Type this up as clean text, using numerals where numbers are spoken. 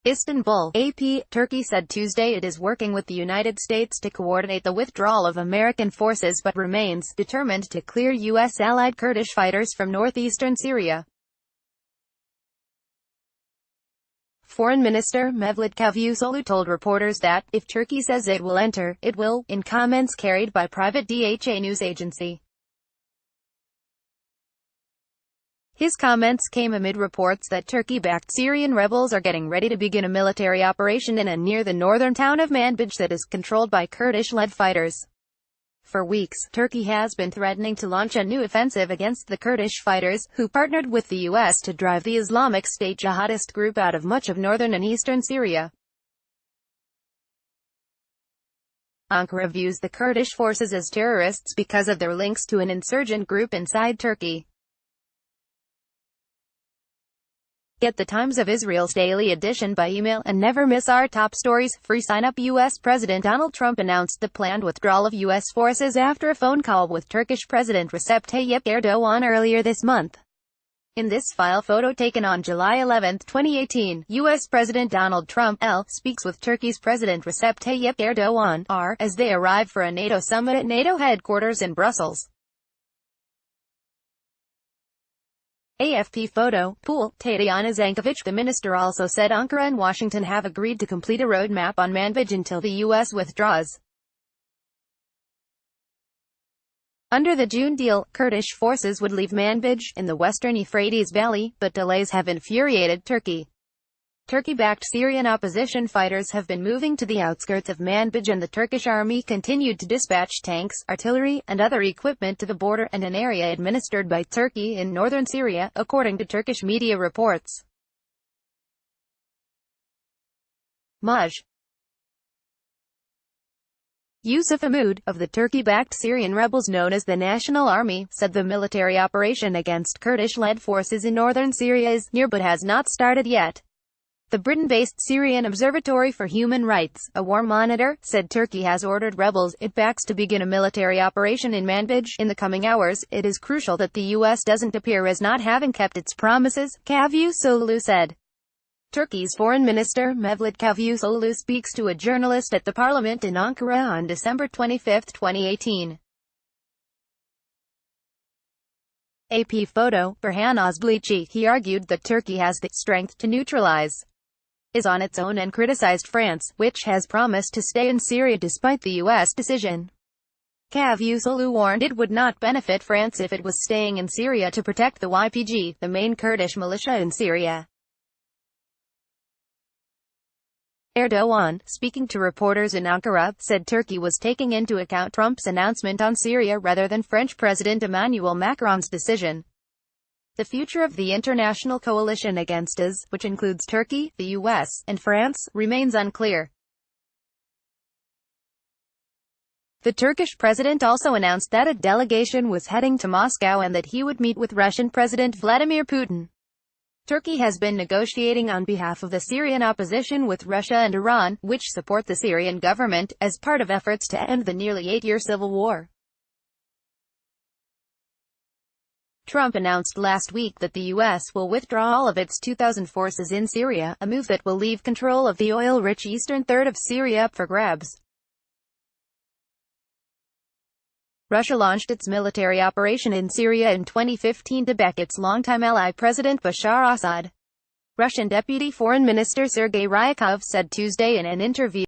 Istanbul, AP, Turkey said Tuesday it is working with the United States to coordinate the withdrawal of American forces but remains determined to clear US-allied Kurdish fighters from northeastern Syria. Foreign Minister Mevlut Cavusoglu told reporters that, if Turkey says it will enter, it will, in comments carried by private DHA news agency. His comments came amid reports that Turkey-backed Syrian rebels are getting ready to begin a military operation in and near the northern town of Manbij that is controlled by Kurdish-led fighters. For weeks, Turkey has been threatening to launch a new offensive against the Kurdish fighters, who partnered with the U.S. to drive the Islamic State jihadist group out of much of northern and eastern Syria. Ankara views the Kurdish forces as terrorists because of their links to an insurgent group inside Turkey. Get the Times of Israel's daily edition by email and never miss our top stories. Free sign up. U.S. President Donald Trump announced the planned withdrawal of U.S. forces after a phone call with Turkish President Recep Tayyip Erdogan earlier this month. In this file photo taken on July 11, 2018, U.S. President Donald Trump speaks with Turkey's President Recep Tayyip Erdogan as they arrive for a NATO summit at NATO headquarters in Brussels. AFP photo, pool, Tatiana Zankovic. The minister also said Ankara and Washington have agreed to complete a roadmap on Manbij until the U.S. withdraws. Under the June deal, Kurdish forces would leave Manbij, in the western Euphrates Valley, but delays have infuriated Turkey. Turkey-backed Syrian opposition fighters have been moving to the outskirts of Manbij, and the Turkish army continued to dispatch tanks, artillery, and other equipment to the border and an area administered by Turkey in northern Syria, according to Turkish media reports. Maj. Yusuf Ahmud, of the Turkey-backed Syrian rebels known as the National Army, said the military operation against Kurdish-led forces in northern Syria is near but has not started yet. The Britain-based Syrian Observatory for Human Rights, a war monitor, said Turkey has ordered rebels it backs to begin a military operation in Manbij in the coming hours. It is crucial that the U.S. doesn't appear as not having kept its promises, Cavusoglu said. Turkey's Foreign Minister Mevlut Cavusoglu speaks to a journalist at the parliament in Ankara on December 25, 2018. AP photo, Burhan Ozblici. He argued that Turkey has the strength to neutralize is on its own and criticized France, which has promised to stay in Syria despite the U.S. decision. Cavusoglu warned it would not benefit France if it was staying in Syria to protect the YPG, the main Kurdish militia in Syria. Erdogan, speaking to reporters in Ankara, said Turkey was taking into account Trump's announcement on Syria rather than French President Emmanuel Macron's decision. The future of the international coalition against us, which includes Turkey, the U.S., and France, remains unclear. The Turkish president also announced that a delegation was heading to Moscow and that he would meet with Russian President Vladimir Putin. Turkey has been negotiating on behalf of the Syrian opposition with Russia and Iran, which support the Syrian government, as part of efforts to end the nearly 8-year civil war. Trump announced last week that the U.S. will withdraw all of its 2,000 forces in Syria, a move that will leave control of the oil-rich eastern third of Syria up for grabs. Russia launched its military operation in Syria in 2015 to back its longtime ally President Bashar Assad. Russian Deputy Foreign Minister Sergei Ryakov said Tuesday in an interview